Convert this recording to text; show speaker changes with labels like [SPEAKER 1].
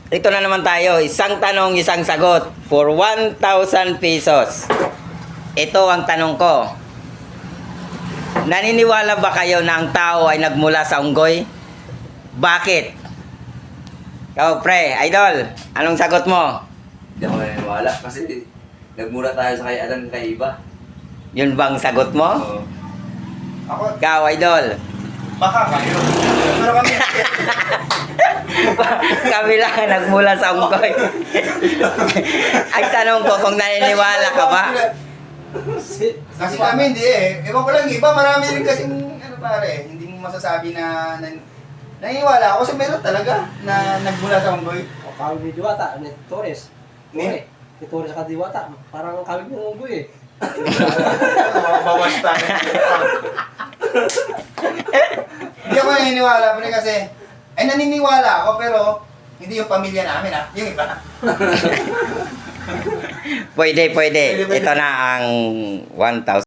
[SPEAKER 1] ito na naman tayo. Isang tanong, isang sagot. For 1,000 pesos. Ito ang tanong ko. Naniniwala ba kayo na ang tao ay nagmula sa unggoy? Bakit? Ikaw, pre, idol, anong sagot mo?
[SPEAKER 2] Hindi ako naniniwala kasi nagmula tayo sa kay Adan kay Iba.
[SPEAKER 1] Yun bang sagot mo?
[SPEAKER 2] Oo.
[SPEAKER 3] Ako,
[SPEAKER 1] Ikaw, idol.
[SPEAKER 3] baka kayo. Pero kami,
[SPEAKER 1] Kami lang ang nagmula sa unggoy. Ang tanong ko kung naniniwala ka ba?
[SPEAKER 3] kasi kami hindi eh. Ewan ko lang, iba marami rin kasing, ano pare, hindi mo masasabi na naniniwala ako kasi meron talaga na nagmula sa unggoy.
[SPEAKER 4] O kawin ni Diwata, ni Torres.
[SPEAKER 3] Ni?
[SPEAKER 4] Ni Torres ka Diwata. Parang kawin ng unggoy eh.
[SPEAKER 3] Bawas tayo. Hindi ako naniniwala pre kasi, naniniwala ako pero hindi yung pamilya namin yung iba.
[SPEAKER 1] Pwede. Ito na ang 1,000.